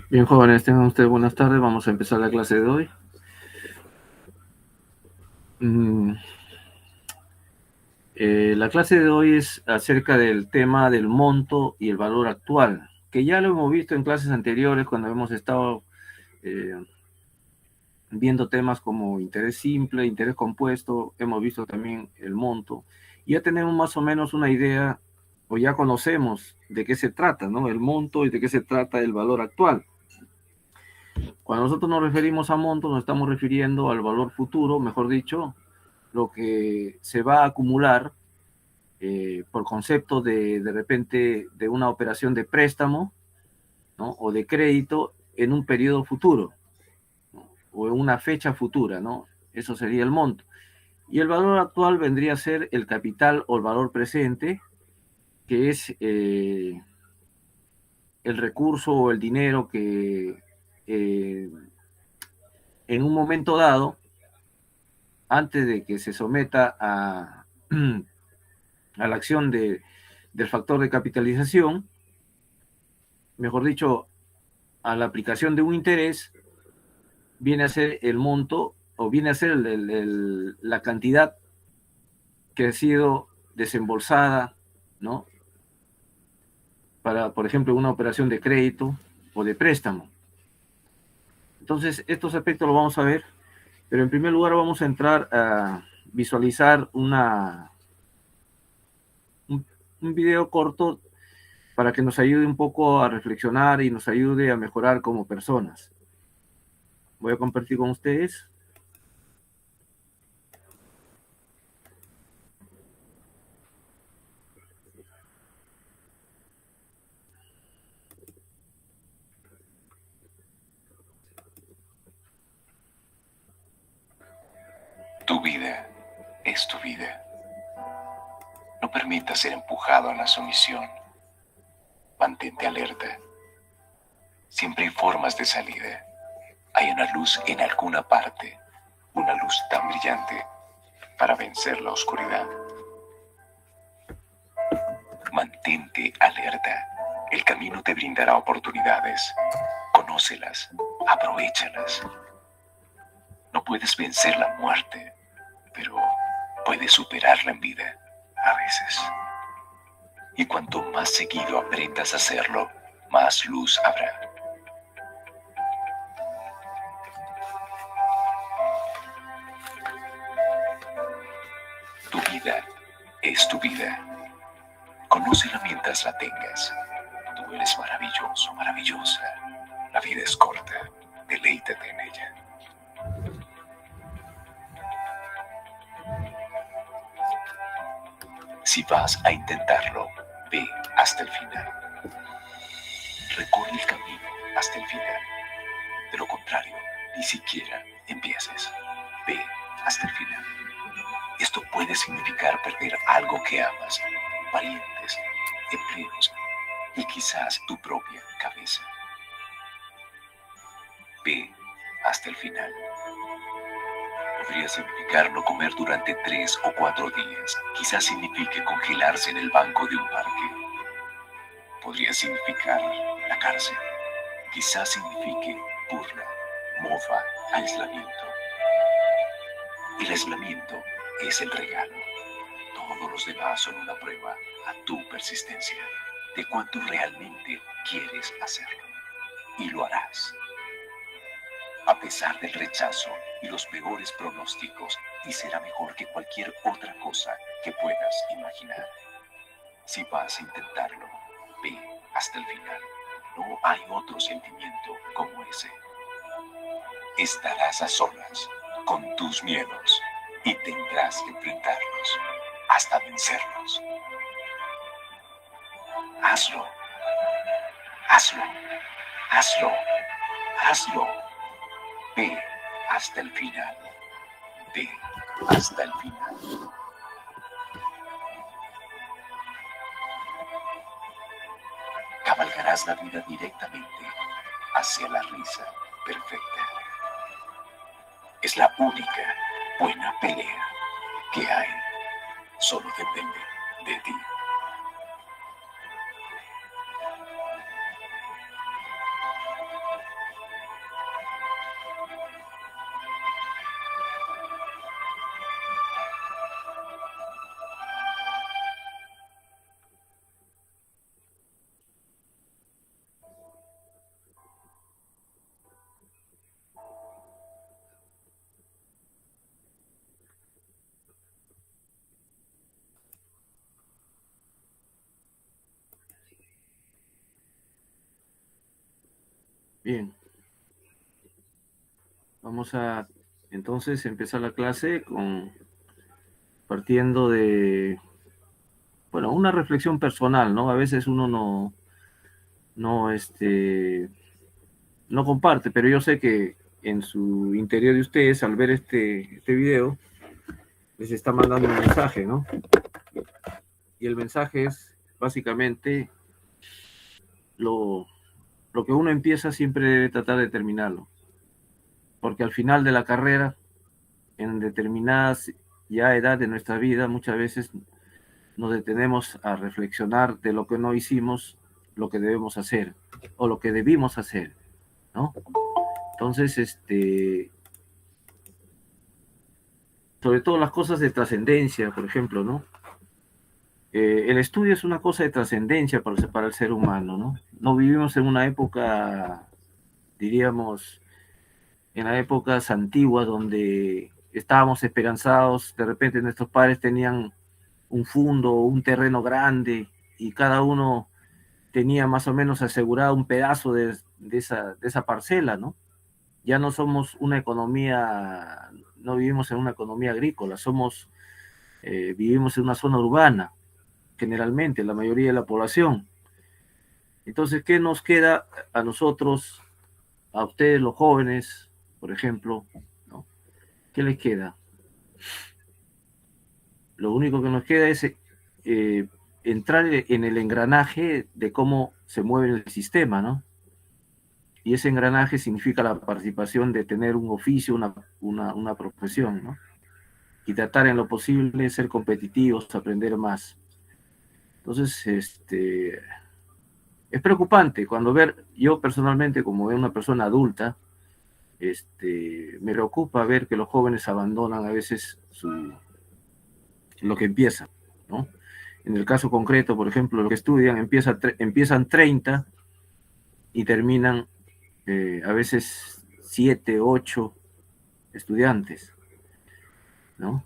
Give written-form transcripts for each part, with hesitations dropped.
Bien, jóvenes, tengan ustedes buenas tardes. Vamos a empezar la clase de hoy. La clase de hoy es acerca del tema del monto y el valor actual, que ya lo hemos visto en clases anteriores cuando hemos estado viendo temas como interés simple, interés compuesto. Hemos visto también el monto. Y ya tenemos más o menos una idea, o ya conocemos de qué se trata, ¿no? El monto y de qué se trata el valor actual. Cuando nosotros nos referimos a monto, nos estamos refiriendo al valor futuro, mejor dicho, lo que se va a acumular por concepto de repente de una operación de préstamo, ¿no? O de crédito en un periodo futuro, ¿no? O en una fecha futura, ¿no? Eso sería el monto. Y el valor actual vendría a ser el capital o el valor presente, que es el recurso o el dinero que en un momento dado, antes de que se someta a la acción del factor de capitalización, mejor dicho, a la aplicación de un interés, viene a ser el monto o viene a ser la cantidad que ha sido desembolsada, ¿no? Para, por ejemplo, una operación de crédito o de préstamo. Entonces, estos aspectos los vamos a ver, pero en primer lugar vamos a entrar a visualizar un video corto para que nos ayude un poco a reflexionar y nos ayude a mejorar como personas. Voy a compartir con ustedes. Tu vida es tu vida. No permitas ser empujado a la sumisión. Mantente alerta. Siempre hay formas de salida. Hay una luz en alguna parte, una luz tan brillante para vencer la oscuridad. Mantente alerta. El camino te brindará oportunidades. Conócelas, aprovéchalas. No puedes vencer la muerte, pero puedes superarla en vida, a veces. Y cuanto más seguido aprendas a hacerlo, más luz habrá. Tu vida es tu vida. Conócela mientras la tengas. Tú eres maravilloso, maravillosa. La vida es corta. Deleítate en ella. Si vas a intentarlo, ve hasta el final. Recorre el camino hasta el final. De lo contrario, ni siquiera empieces. Ve hasta el final. Esto puede significar perder algo que amas, parientes, empleos y quizás tu propia cabeza. Ve hasta el final. Podría significar no comer durante 3 o 4 días. Quizás signifique congelarse en el banco de un parque. Podría significar la cárcel. Quizás signifique burla, mofa, aislamiento. El aislamiento es el regalo. Todos los demás son una prueba a tu persistencia, de cuánto realmente quieres hacerlo. Y lo harás. A pesar del rechazo y los peores pronósticos, y será mejor que cualquier otra cosa que puedas imaginar. Si vas a intentarlo, ve hasta el final. No hay otro sentimiento como ese. Estarás a solas con tus miedos y tendrás que enfrentarlos hasta vencerlos. Hazlo. Hazlo. Hazlo. Hazlo. Ve hasta el final. Ve hasta el final. Cabalgarás la vida directamente hacia la risa perfecta. Es la única buena pelea. ¿Qué hay? Solo depende de ti. Bien, vamos a entonces empezar la clase partiendo de, bueno, una reflexión personal, ¿no? A veces uno no comparte, pero yo sé que en su interior de ustedes, al ver este video, les está mandando un mensaje, ¿no? Y el mensaje es básicamente lo que uno empieza siempre debe tratar de terminarlo, porque al final de la carrera, en determinadas ya edad de nuestra vida, muchas veces nos detenemos a reflexionar de lo que no hicimos, lo que debemos hacer o lo que debimos hacer, ¿no? Entonces, sobre todo las cosas de trascendencia, por ejemplo, ¿no? El estudio es una cosa de trascendencia para el ser humano, ¿no? No vivimos en una época, diríamos, en las épocas antiguas donde estábamos esperanzados, de repente nuestros padres tenían un fondo, un terreno grande y cada uno tenía más o menos asegurado un pedazo de esa parcela, ¿no? Ya no somos una economía, no vivimos en una economía agrícola, vivimos en una zona urbana, generalmente, la mayoría de la población. Entonces, ¿qué nos queda a nosotros, a ustedes los jóvenes, por ejemplo, ¿no? ¿Qué les queda? Lo único que nos queda es entrar en el engranaje de cómo se mueve el sistema, ¿no? Y ese engranaje significa la participación de tener un oficio, una profesión, ¿no? Y tratar en lo posible de ser competitivos, aprender más. Entonces, es preocupante cuando yo personalmente, como una persona adulta, me preocupa ver que los jóvenes abandonan a veces lo que empiezan, ¿no? En el caso concreto, por ejemplo, lo que estudian empiezan 30 y terminan a veces 7, 8 estudiantes, ¿no?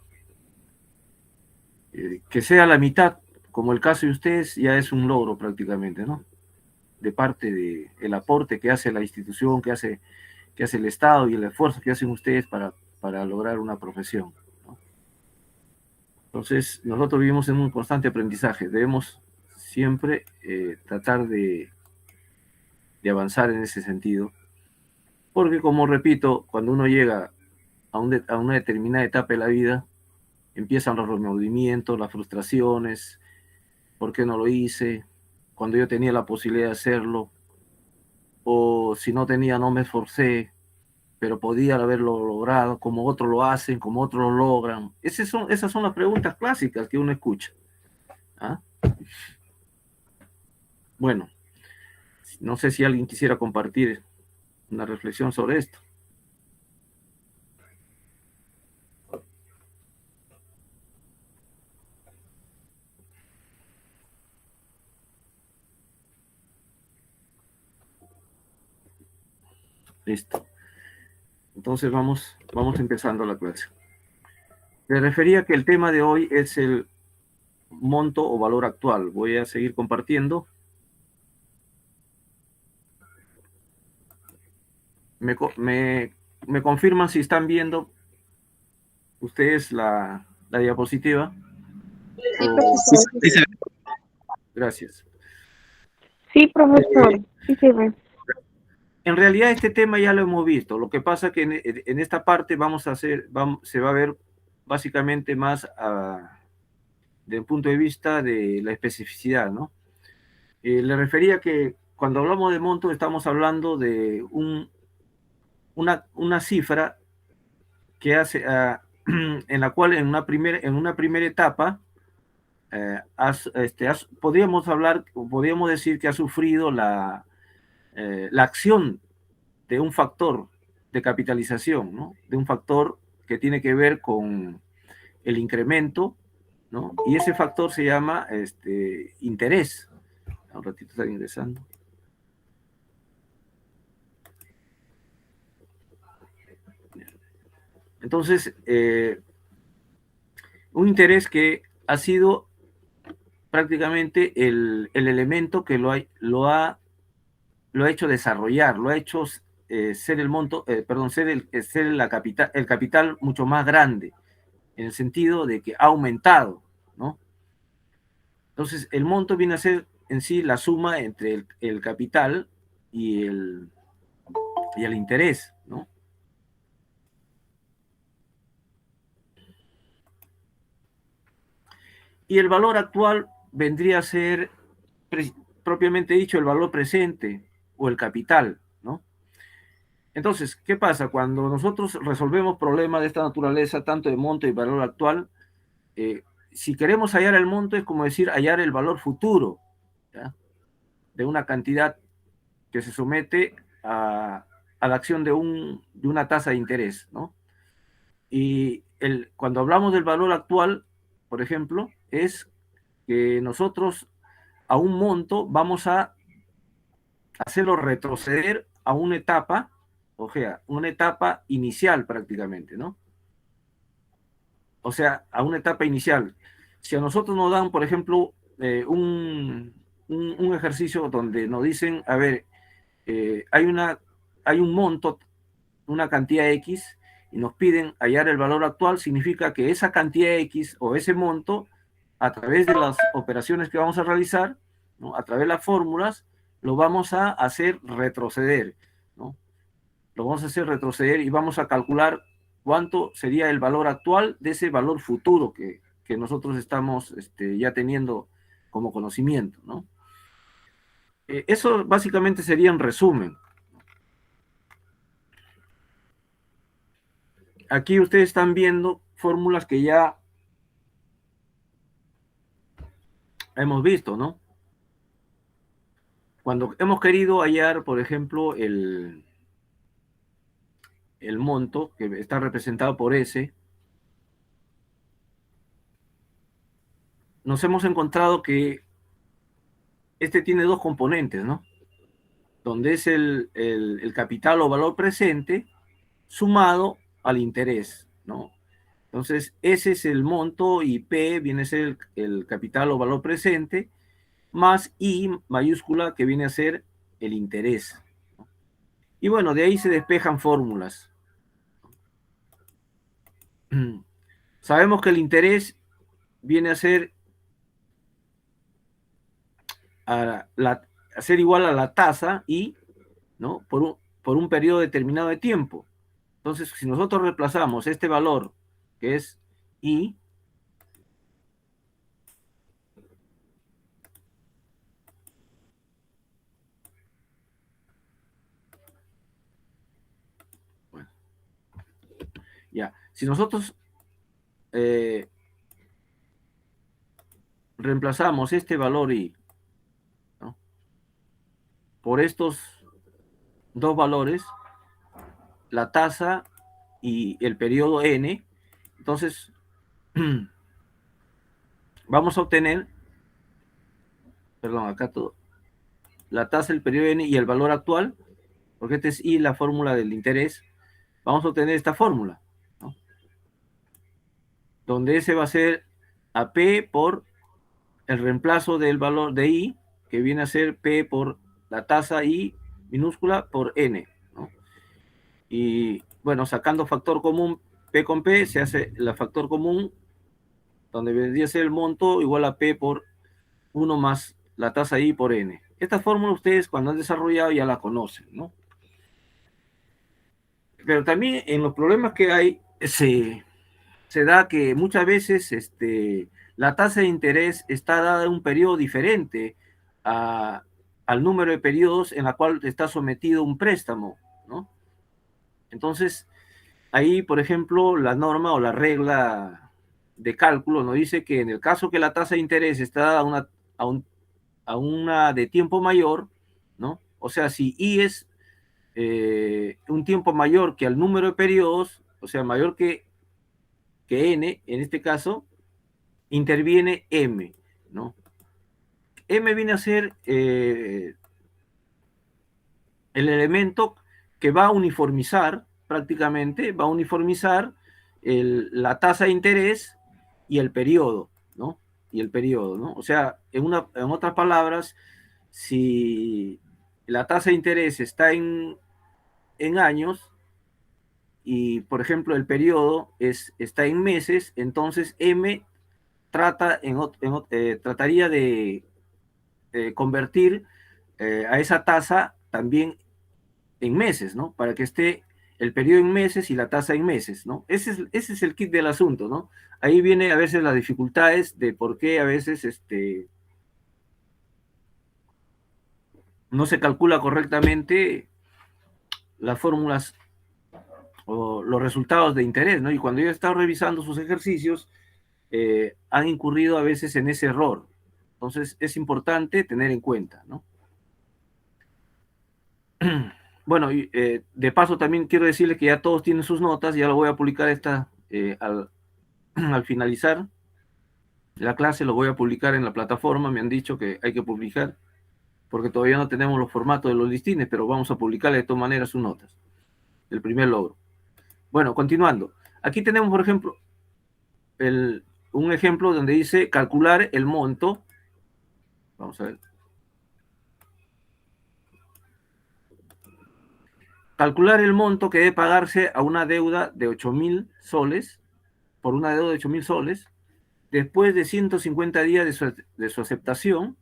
Que sea la mitad, como el caso de ustedes, ya es un logro prácticamente, ¿no? De parte del aporte que hace la institución, que hace el Estado y el esfuerzo que hacen ustedes para lograr una profesión, ¿no? Entonces, nosotros vivimos en un constante aprendizaje. Debemos siempre tratar de avanzar en ese sentido, porque como repito, cuando uno llega a una determinada etapa de la vida, empiezan los remordimientos, las frustraciones, ¿por qué no lo hice? Cuando yo tenía la posibilidad de hacerlo, o si no tenía, no me esforcé, pero podía haberlo logrado, como otros lo hacen, como otros lo logran. Esas son las preguntas clásicas que uno escucha. ¿Ah? Bueno, no sé si alguien quisiera compartir una reflexión sobre esto. Listo. Entonces vamos empezando la clase. Me refería que el tema de hoy es el monto o valor actual. Voy a seguir compartiendo. Me confirman si están viendo ustedes la diapositiva. Sí, profesor. Sí, gracias. Sí, profesor. Sí, se ve. En realidad este tema ya lo hemos visto. Lo que pasa que en esta parte se va a ver básicamente más desde el punto de vista de la especificidad, ¿no? Le refería que cuando hablamos de monto estamos hablando de una cifra que en la cual en una primera etapa podríamos decir que ha sufrido la acción de un factor de capitalización, ¿no? De un factor que tiene que ver con el incremento, ¿no? Y ese factor se llama interés. Un ratito está ingresando. Entonces, un interés que ha sido prácticamente el elemento que lo ha hecho desarrollar, lo ha hecho ser el monto, ser el capital mucho más grande, en el sentido de que ha aumentado, ¿no? Entonces, el monto viene a ser en sí la suma entre el capital y el interés, ¿no? Y el valor actual vendría a ser, propiamente dicho, el valor presente o el capital, ¿no? Entonces, ¿qué pasa? Cuando nosotros resolvemos problemas de esta naturaleza, tanto de monto y valor actual, si queremos hallar el monto es como decir hallar el valor futuro, ¿ya? De una cantidad que se somete a la acción de una tasa de interés, ¿no? Y cuando hablamos del valor actual, por ejemplo, es que nosotros a un monto vamos a hacerlo retroceder a una etapa, o sea, una etapa inicial prácticamente, ¿no? O sea, a una etapa inicial. Si a nosotros nos dan, por ejemplo, un ejercicio donde nos dicen, a ver, hay un monto, una cantidad X, y nos piden hallar el valor actual, significa que esa cantidad X o ese monto, a través de las operaciones que vamos a realizar, ¿no? A través de las fórmulas, lo vamos a hacer retroceder, ¿no? Lo vamos a hacer retroceder y vamos a calcular cuánto sería el valor actual de ese valor futuro que nosotros estamos ya teniendo como conocimiento, ¿no? Eso básicamente sería en resumen. Aquí ustedes están viendo fórmulas que ya hemos visto, ¿no? Cuando hemos querido hallar, por ejemplo, el monto que está representado por S, nos hemos encontrado que tiene dos componentes, ¿no? Donde es el capital o valor presente sumado al interés, ¿no? Entonces, ese es el monto y P viene a ser el capital o valor presente, más I mayúscula que viene a ser el interés. Y bueno, de ahí se despejan fórmulas. Sabemos que el interés viene a ser igual a la tasa I, ¿no? Por un periodo determinado de tiempo. Entonces, si nosotros reemplazamos este valor, que es I, bueno, ya, si nosotros reemplazamos este valor I, ¿no? Por estos dos valores, la tasa y el periodo N, entonces vamos a obtener, perdón, acá todo, la tasa, el periodo N y el valor actual, porque este es I, la fórmula del interés, vamos a obtener esta fórmula, ¿no? Donde ese va a ser a P por el reemplazo del valor de I, que viene a ser P por la tasa I minúscula por N, ¿no? Y bueno, sacando factor común P con P, se hace el factor común, donde vendría a ser el monto igual a P por 1 más la tasa I por N. Esta fórmula ustedes cuando han desarrollado ya la conocen, ¿no? Pero también en los problemas que hay, se da que muchas veces la tasa de interés está dada en un periodo diferente al número de periodos en la cual está sometido un préstamo, ¿no? Entonces, ahí, por ejemplo, la norma o la regla de cálculo nos dice que en el caso que la tasa de interés está a una de tiempo mayor, ¿no? O sea, si I es un tiempo mayor que al número de periodos, o sea, mayor que N, en este caso, interviene M, ¿no? M viene a ser el elemento que va a uniformizar, prácticamente, va a uniformizar la tasa de interés y el periodo, ¿no? Y el periodo, ¿no? O sea, en otras palabras, si la tasa de interés está en años y, por ejemplo, el periodo está en meses, entonces M trataría de convertir a esa tasa también en meses, ¿no? Para que esté el periodo en meses y la tasa en meses, ¿no? Ese es el kit del asunto, ¿no? Ahí viene a veces las dificultades de por qué a veces no se calcula correctamente las fórmulas o los resultados de interés, ¿no? Y cuando yo he estado revisando sus ejercicios, han incurrido a veces en ese error. Entonces es importante tener en cuenta, ¿no? Bueno, de paso también quiero decirles que ya todos tienen sus notas, ya lo voy a publicar al finalizar la clase, lo voy a publicar en la plataforma, me han dicho que hay que publicar, porque todavía no tenemos los formatos de los listines, pero vamos a publicarle de todas maneras sus notas, el primer logro. Bueno, continuando. Aquí tenemos, por ejemplo, un ejemplo donde dice calcular el monto. Vamos a ver. Calcular el monto que debe pagarse a una deuda de 8.000 soles, por una deuda de 8.000 soles, después de 150 días de su aceptación,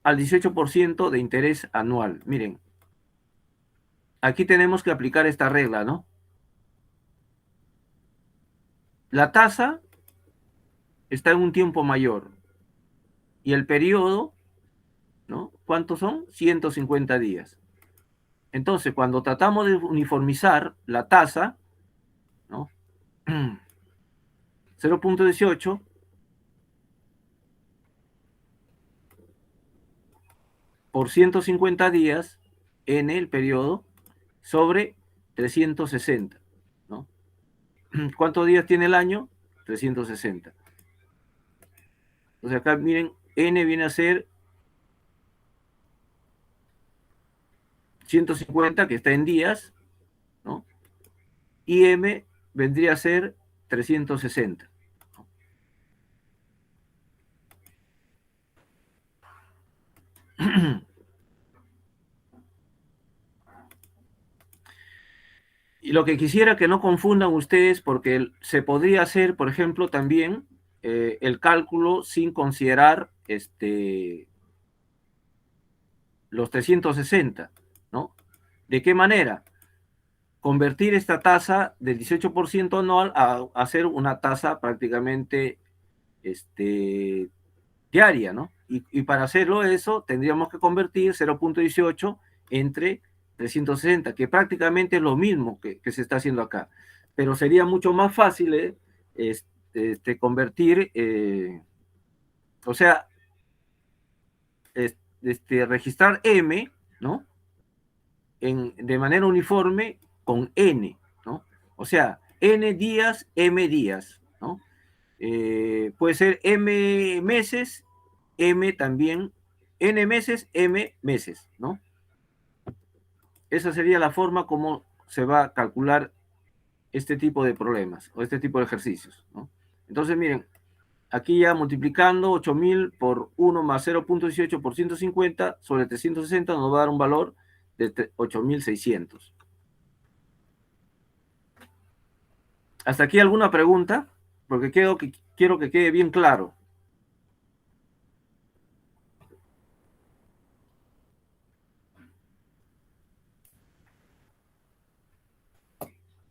al 18% de interés anual. Miren, aquí tenemos que aplicar esta regla, ¿no? La tasa está en un tiempo mayor y el periodo, ¿no? ¿Cuántos son? 150 días. Entonces, cuando tratamos de uniformizar la tasa, ¿no? 0.18 por 150 días en el periodo sobre 360, ¿no? ¿Cuántos días tiene el año? 360. Entonces acá miren, N viene a ser 150, que está en días, ¿no? Y M vendría a ser 360. Y lo que quisiera que no confundan ustedes, porque se podría hacer, por ejemplo, también el cálculo sin considerar los 360, ¿no? ¿De qué manera? Convertir esta tasa del 18% anual a hacer una tasa prácticamente diaria, ¿no? Y para hacerlo eso, tendríamos que convertir 0.18 entre 360, que prácticamente es lo mismo que se está haciendo acá. Pero sería mucho más fácil convertir, o sea, registrar M, ¿no? De manera uniforme con N, ¿no? O sea, N días, M días, ¿no? Puede ser M meses, M también, N meses, M meses, ¿no? Esa sería la forma como se va a calcular este tipo de problemas o este tipo de ejercicios, ¿no? Entonces, miren, aquí ya multiplicando 8.000 por 1 más 0.18 por 150 sobre 360 nos va a dar un valor de 8.600. ¿Hasta aquí alguna pregunta? Porque quiero que quede bien claro.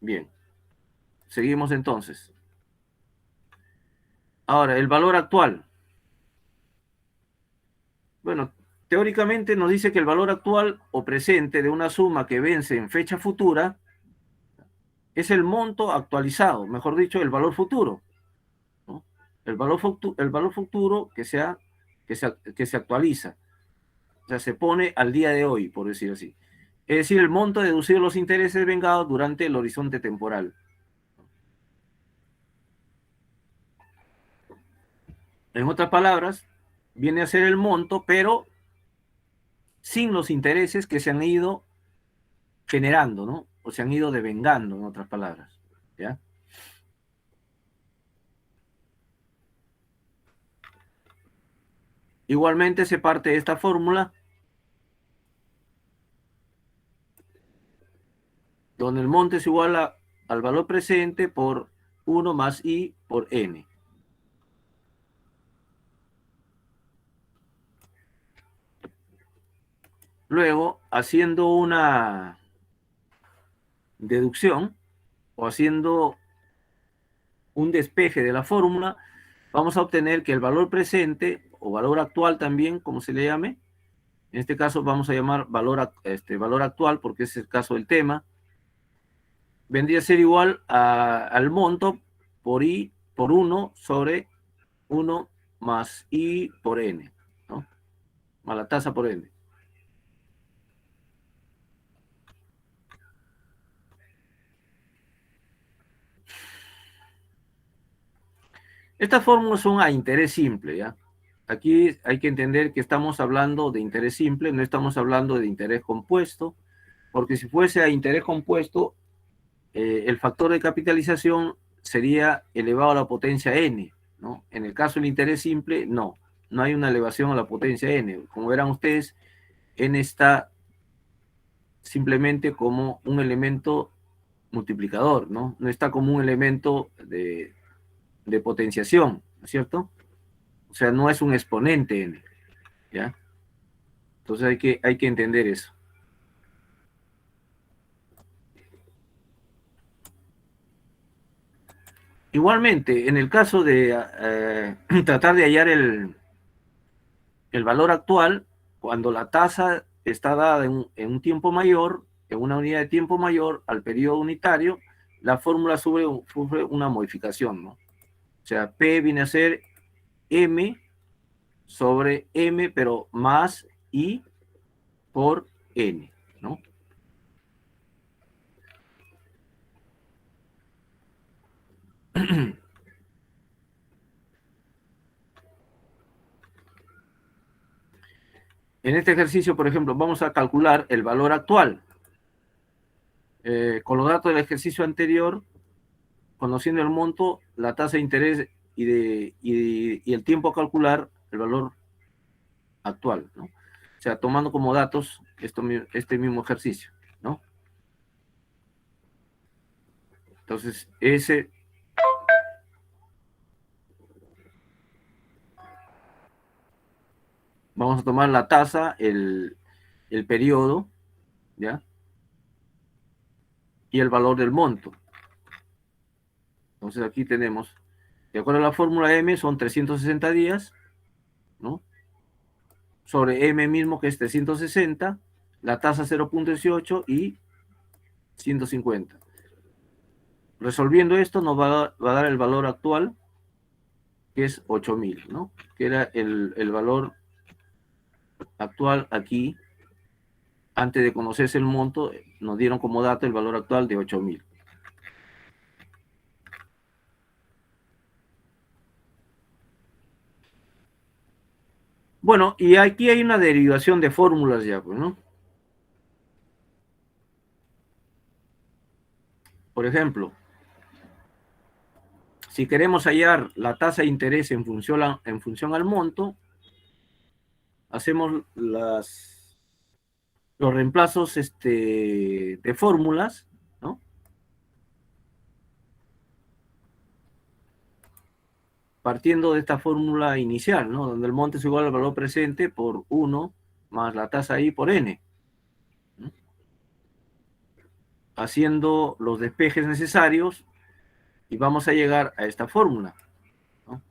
Bien, seguimos entonces. Ahora, el valor actual. Bueno, teóricamente nos dice que el valor actual o presente de una suma que vence en fecha futura es el monto actualizado, mejor dicho, el valor futuro, ¿no? El valor futuro que se actualiza, o sea, se pone al día de hoy, por decir así. Es decir, el monto deducido de los intereses vengados durante el horizonte temporal. En otras palabras, viene a ser el monto, pero sin los intereses que se han ido generando, ¿no? O se han ido devengando, en otras palabras, ¿ya? Igualmente se parte de esta fórmula, donde el monto es igual al valor presente por 1 más I por N. Luego, haciendo una deducción o haciendo un despeje de la fórmula, vamos a obtener que el valor presente o valor actual también, como se le llame, en este caso vamos a llamar valor actual porque es el caso del tema, vendría a ser igual al monto por I por 1 sobre 1 más I por N, ¿no? Más la tasa por N. Estas fórmulas son a interés simple, ¿ya? Aquí hay que entender que estamos hablando de interés simple, no estamos hablando de interés compuesto, porque si fuese a interés compuesto, el factor de capitalización sería elevado a la potencia n, ¿no? En el caso del interés simple, no hay una elevación a la potencia n. Como verán ustedes, n está simplemente como un elemento multiplicador, ¿no? No está como un elemento de potenciación, ¿no es cierto? O sea, no es un exponente n, ¿ya? Entonces hay que entender eso. Igualmente, en el caso de tratar de hallar el valor actual, cuando la tasa está dada en un tiempo mayor, en una unidad de tiempo mayor al periodo unitario, la fórmula sufre una modificación, ¿no? O sea, P viene a ser M sobre M, pero más I por N, ¿no? En este ejercicio, por ejemplo, vamos a calcular el valor actual. Con los datos del ejercicio anterior, conociendo el monto, la tasa de interés y el tiempo a calcular, el valor actual, ¿no? O sea, tomando como datos este mismo ejercicio, ¿no? Entonces, vamos a tomar la tasa, el periodo, ¿ya? Y el valor del monto. Entonces, aquí tenemos, de acuerdo a la fórmula M, son 360 días, ¿no? Sobre M mismo, que es 360, la tasa 0.18 y 150. Resolviendo esto nos va a dar el valor actual, que es 8.000, ¿no? Que era el valor actual aquí. Antes de conocerse el monto, nos dieron como dato el valor actual de 8.000. Bueno, y aquí hay una derivación de fórmulas ya, pues, ¿no? Por ejemplo, si queremos hallar la tasa de interés en función al monto, hacemos los reemplazos de fórmulas, ¿no? Partiendo de esta fórmula inicial, ¿no? Donde el monto es igual al valor presente por 1 más la tasa I por N, ¿no? Haciendo los despejes necesarios y vamos a llegar a esta fórmula, ¿no?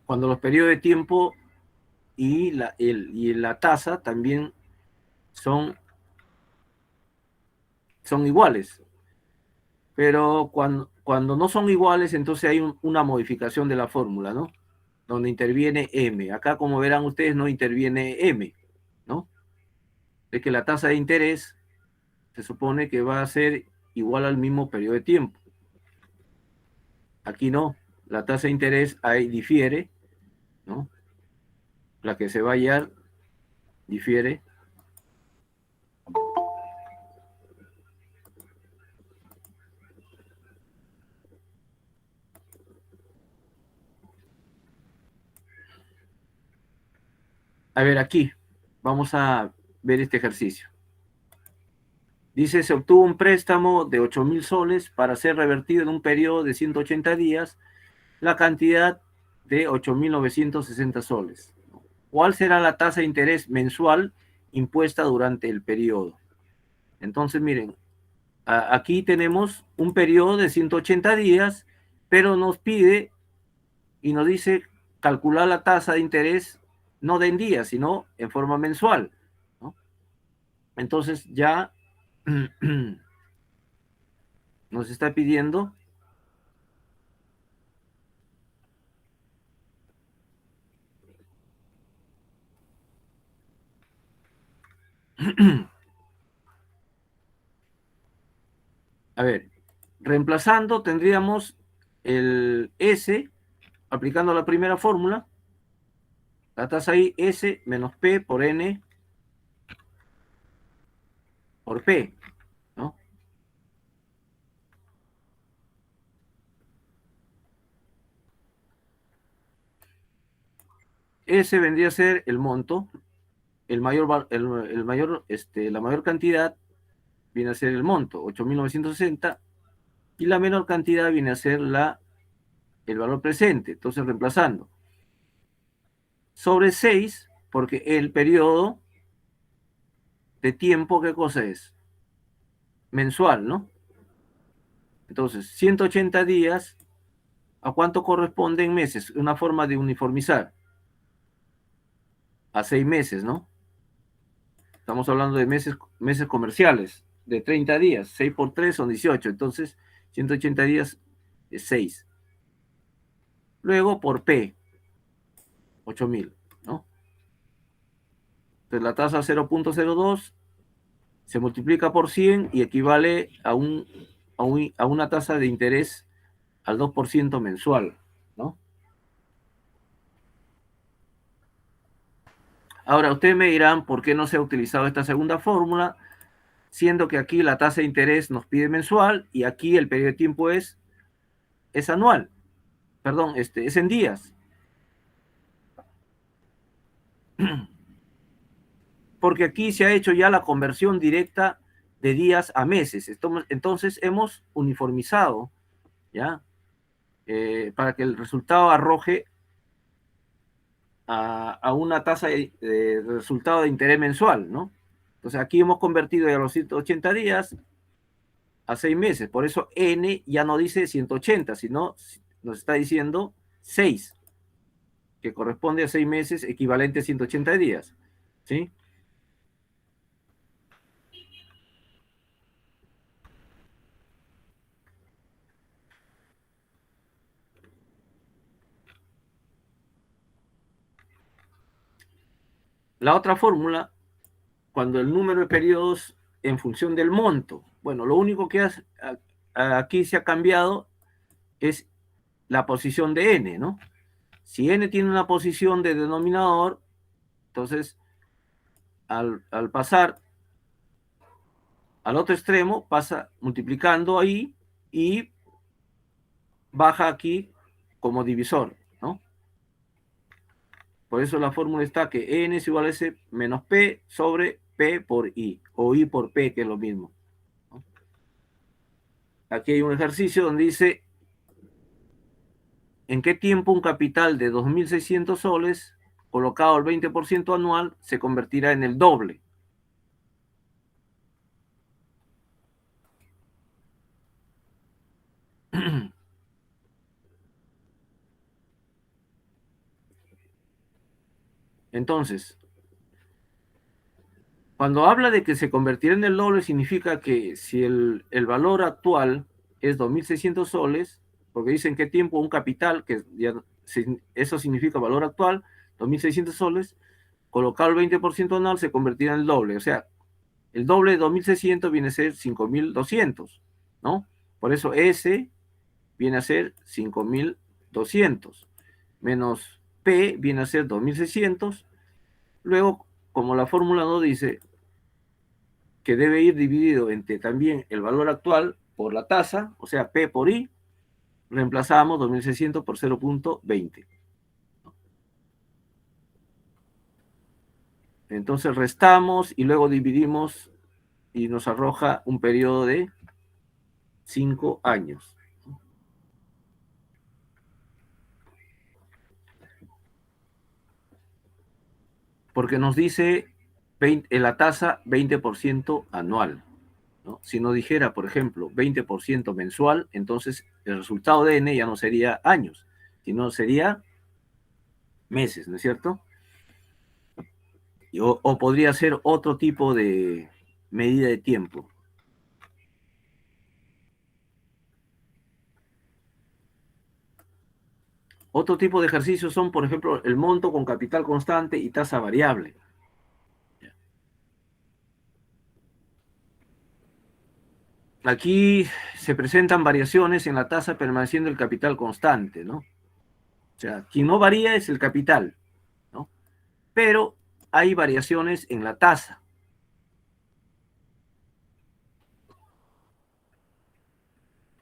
Cuando los periodos de tiempo y la tasa también son son iguales. Pero cuando no son iguales, entonces hay una modificación de la fórmula, ¿no? Donde interviene M. Acá, como verán ustedes, no interviene M, ¿no? Es que la tasa de interés se supone que va a ser igual al mismo periodo de tiempo. Aquí no, la tasa de interés ahí difiere, ¿no? La que se va a hallar difiere. A ver, aquí vamos a ver este ejercicio. Dice, se obtuvo un préstamo de 8.000 soles para ser revertido en un periodo de 180 días, la cantidad de 8.960 soles. ¿Cuál será la tasa de interés mensual impuesta durante el periodo? Entonces, miren, aquí tenemos un periodo de 180 días, pero nos pide y nos dice calcular la tasa de interés no de en días, sino en forma mensual, ¿no? Entonces ya nos está pidiendo a ver, reemplazando tendríamos el S, aplicando la primera fórmula, la tasa ahí S menos P por N por P, ¿no? S vendría a ser el monto, la mayor cantidad viene a ser el monto, 8.960, y la menor cantidad viene a ser el valor presente. Entonces, reemplazando. Sobre 6, porque el periodo de tiempo, ¿qué cosa es? Mensual, ¿no? Entonces, 180 días, ¿a cuánto corresponden meses? Una forma de uniformizar. A 6 meses, ¿no? Estamos hablando de meses comerciales, de 30 días. 6 por 3 son 18. Entonces, 180 días es 6. Luego, por P, 8.000, ¿no? Entonces, la tasa 0.02 se multiplica por 100 y equivale a una tasa de interés al 2% mensual, ¿no? Ahora, ustedes me dirán por qué no se ha utilizado esta segunda fórmula, siendo que aquí la tasa de interés nos pide mensual y aquí el periodo de tiempo es anual, perdón, es en días. Porque aquí se ha hecho ya la conversión directa de días a meses. Entonces hemos uniformizado, ¿ya? Para que el resultado arroje a una tasa de resultado de interés mensual, ¿no? Entonces aquí hemos convertido ya los 180 días a 6 meses. Por eso N ya no dice 180, sino nos está diciendo 6, que corresponde a 6 meses, equivalente a 180 días, ¿sí? La otra fórmula, cuando el número de periodos en función del monto. Bueno, lo único que aquí se ha cambiado es la posición de n, ¿no? Si n tiene una posición de denominador, entonces al pasar al otro extremo, pasa multiplicando ahí y baja aquí como divisor, ¿no? Por eso la fórmula está que n es igual a s menos p sobre p por i, o i por p, que es lo mismo, ¿no? Aquí hay un ejercicio donde dice en qué tiempo un capital de 2.600 soles colocado al 20% anual se convertirá en el doble. Entonces, Cuando habla de que se convertirá en el doble, significa que si el valor actual es 2.600 soles, porque dicen que tiempo un capital, que ya, eso significa valor actual, 2.600 soles, colocado el 20% anual se convertirá en el doble. O sea, el doble de 2.600 viene a ser 5.200, ¿no? Por eso S viene a ser 5.200, menos P viene a ser 2.600. Luego, como la fórmula no dice que debe ir dividido entre también el valor actual por la tasa, o sea, P por I, reemplazamos 2.600 por 0.20. Entonces restamos y luego dividimos y nos arroja un periodo de 5 años. Porque nos dice la tasa 20% anual, ¿no? Si no dijera, por ejemplo, 20% mensual, entonces el resultado de N ya no sería años, sino sería meses, ¿no es cierto? O podría ser otro tipo de medida de tiempo. Otro tipo de ejercicios son, por ejemplo, el monto con capital constante y tasa variable. Aquí se presentan variaciones en la tasa permaneciendo el capital constante, ¿no? O sea, quien no varía es el capital, ¿no? Pero hay variaciones en la tasa.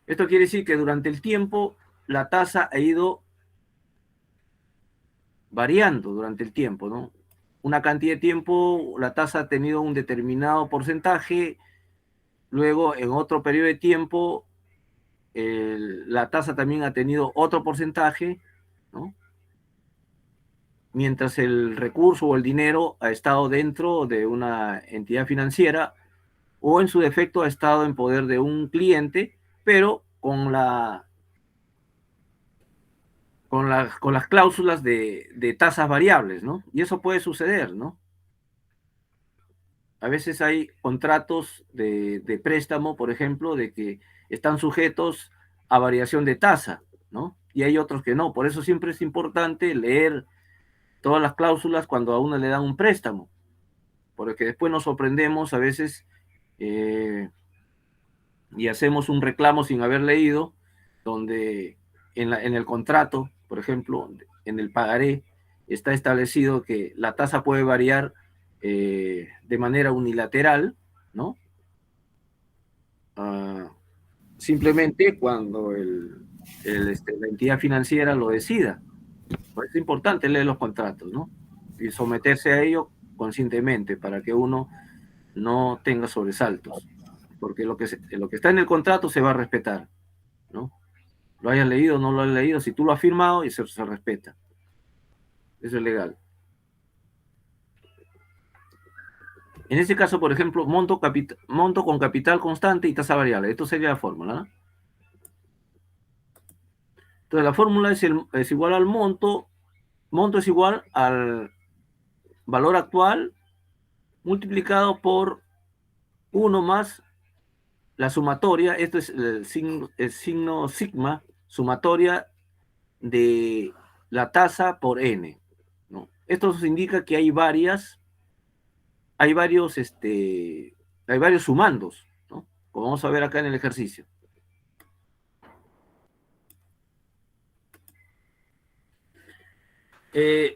Esto quiere decir que durante el tiempo la tasa ha ido variando durante el tiempo, ¿no? Una cantidad de tiempo, la tasa ha tenido un determinado porcentaje, luego en otro periodo de tiempo la tasa también ha tenido otro porcentaje, ¿no? Mientras el recurso o el dinero ha estado dentro de una entidad financiera o en su defecto ha estado en poder de un cliente, pero con las cláusulas de tasas variables, ¿no? Y eso puede suceder, ¿no? A veces hay contratos de préstamo, por ejemplo, de que están sujetos a variación de tasa, ¿no? Y hay otros que no. Por eso siempre es importante leer todas las cláusulas cuando a uno le dan un préstamo, porque después nos sorprendemos a veces y hacemos un reclamo sin haber leído, donde en el contrato, por ejemplo, en el pagaré, está establecido que la tasa puede variar de manera unilateral, ¿no? Simplemente cuando la entidad financiera lo decida. Pues es importante leer los contratos, ¿no? Y someterse a ello conscientemente para que uno no tenga sobresaltos, porque lo que está en el contrato se va a respetar, ¿no? Lo hayas leído o no lo hayas leído, si tú lo has firmado y se respeta. Eso es legal. En este caso, por ejemplo, monto con capital constante y tasa variable. Esto sería la fórmula, ¿no? Entonces, la fórmula es igual al monto. Monto es igual al valor actual multiplicado por 1 más la sumatoria. Esto es el signo sigma, sumatoria de la tasa por n, ¿no? Esto nos indica que hay varios sumandos, ¿no? Como vamos a ver acá en el ejercicio.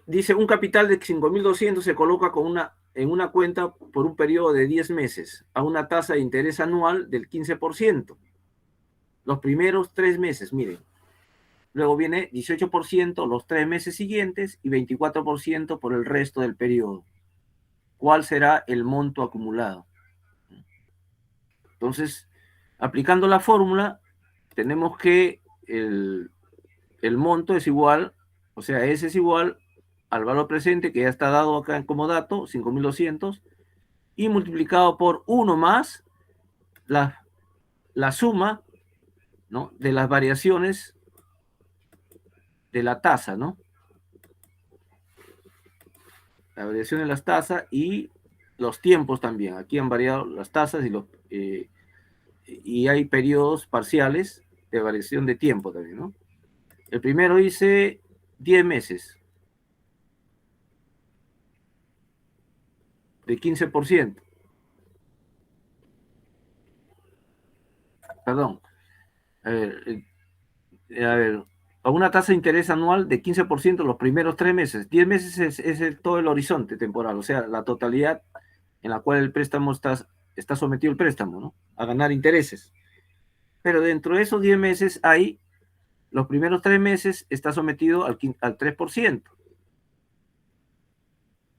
Dice, un capital de 5.200 se coloca en una cuenta por un periodo de 10 meses a una tasa de interés anual del 15%. Los primeros 3 meses, miren. Luego viene 18% los 3 meses siguientes y 24% por el resto del periodo. ¿Cuál será el monto acumulado? Entonces, aplicando la fórmula, tenemos que el monto es igual, o sea, S es igual al valor presente que ya está dado acá como dato, 5.200, y multiplicado por 1 más la suma, ¿no?, de las variaciones de la tasa, ¿no? La variación de las tasas y los tiempos también. Aquí han variado las tasas y hay periodos parciales de variación de tiempo también, ¿no? El primero dice 10 meses de 15%. Perdón. A ver, a una tasa de interés anual de 15% los primeros 3 meses. 10 meses todo el horizonte temporal, o sea, la totalidad en la cual el préstamo está sometido el préstamo, ¿no? A ganar intereses. Pero dentro de esos 10 meses hay, los primeros 3 meses está sometido al 3%.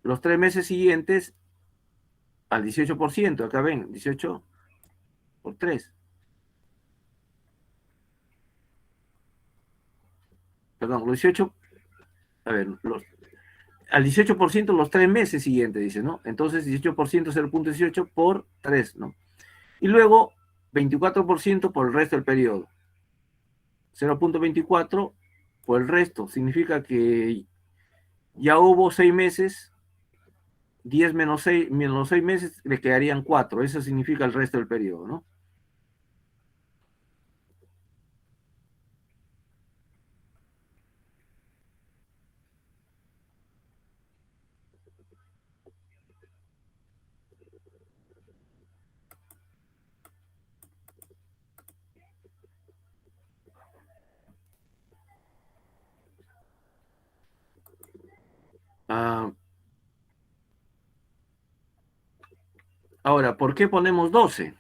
Los 3 meses siguientes al 18%. Acá ven, 18 por 3. Perdón, los 18, a ver, al 18% los 3 meses siguientes, dice, ¿no? Entonces 18% 0.18 por 3, ¿no? Y luego 24% por el resto del periodo. 0.24 por el resto. Significa que ya hubo 6 meses, 10 menos 6 meses, le quedarían 4. Eso significa el resto del periodo, ¿no? Ah, ahora, ¿por qué ponemos 12?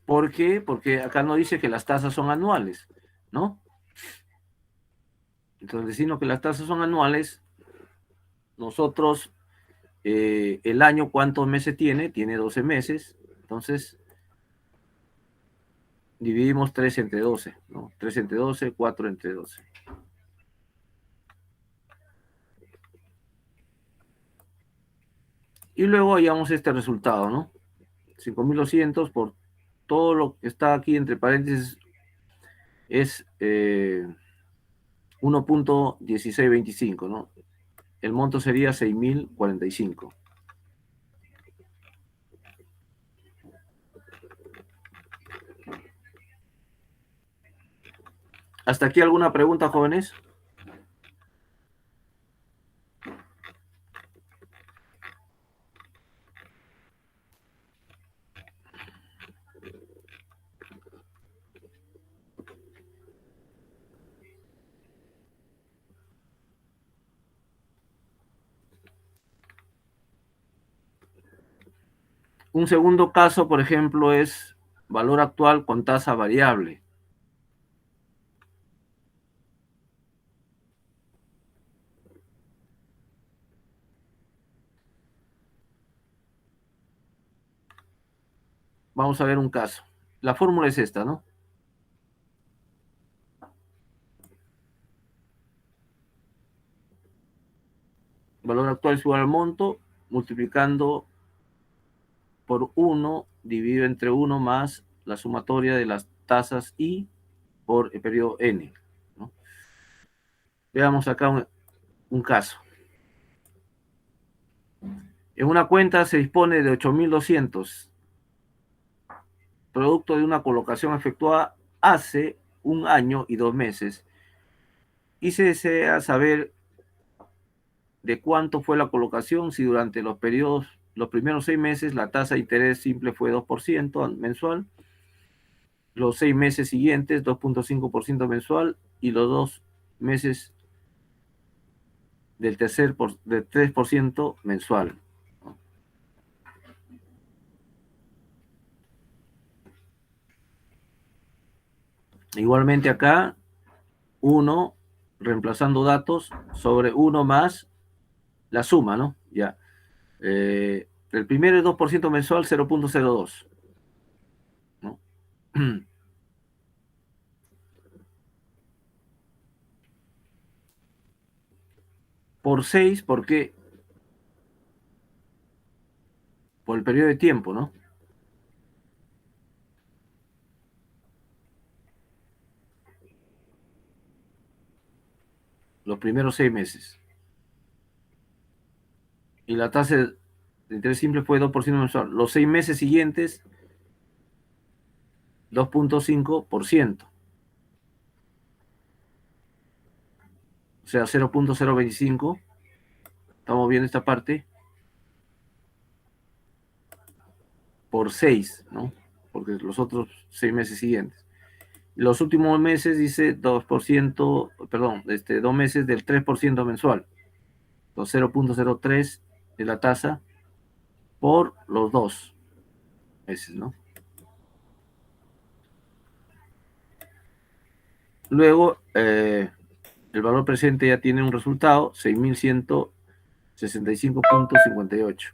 ¿Por qué? Porque acá no dice que las tasas son anuales, ¿no? Entonces, sino que las tasas son anuales, nosotros, el año, ¿cuántos meses tiene? Tiene 12 meses. Entonces, dividimos 3 entre 12, ¿no? 3 entre 12, 4 entre 12. Y luego hallamos este resultado, ¿no? 5.200 por todo lo que está aquí entre paréntesis es 1.1625, ¿no? El monto sería 6.045. ¿Hasta aquí alguna pregunta, jóvenes? Un segundo caso, por ejemplo, es valor actual con tasa variable. Vamos a ver un caso. La fórmula es esta, ¿no? Valor actual es igual al monto, multiplicando por 1, dividido entre 1 más la sumatoria de las tasas I por el periodo N, ¿no? Veamos acá un caso. En una cuenta se dispone de 8.200, producto de una colocación efectuada hace 1 año y 2 meses, y se desea saber de cuánto fue la colocación si durante los primeros 6 meses la tasa de interés simple fue 2% mensual, los 6 meses siguientes 2.5% mensual y los 2 meses del 3% mensual. Igualmente acá, 1, reemplazando datos, sobre 1 más la suma, ¿no? Ya. El primero es 2% mensual, 0.02, ¿no? Por 6, ¿por qué? Por el periodo de tiempo, ¿no? primeros 6 meses. Y la tasa de interés simple fue 2% mensual. Los 6 meses siguientes, 2.5%. O sea, 0.025. Estamos viendo esta parte. Por 6, ¿no? Porque los otros 6 meses siguientes. Los últimos meses dice 2%, perdón, 2 meses del 3% mensual. Los 0.03 de la tasa por los 2 meses, ¿no? Luego, el valor presente ya tiene un resultado, 6.165.58.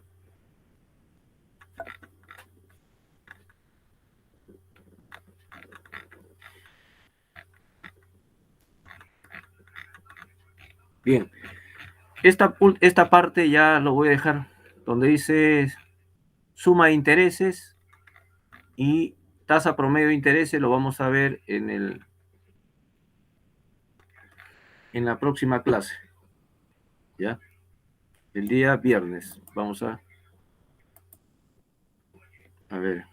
Bien, esta parte ya lo voy a dejar donde dice suma de intereses y tasa promedio de intereses, lo vamos a ver en la próxima clase, ¿ya? El día viernes. Vamos a ver.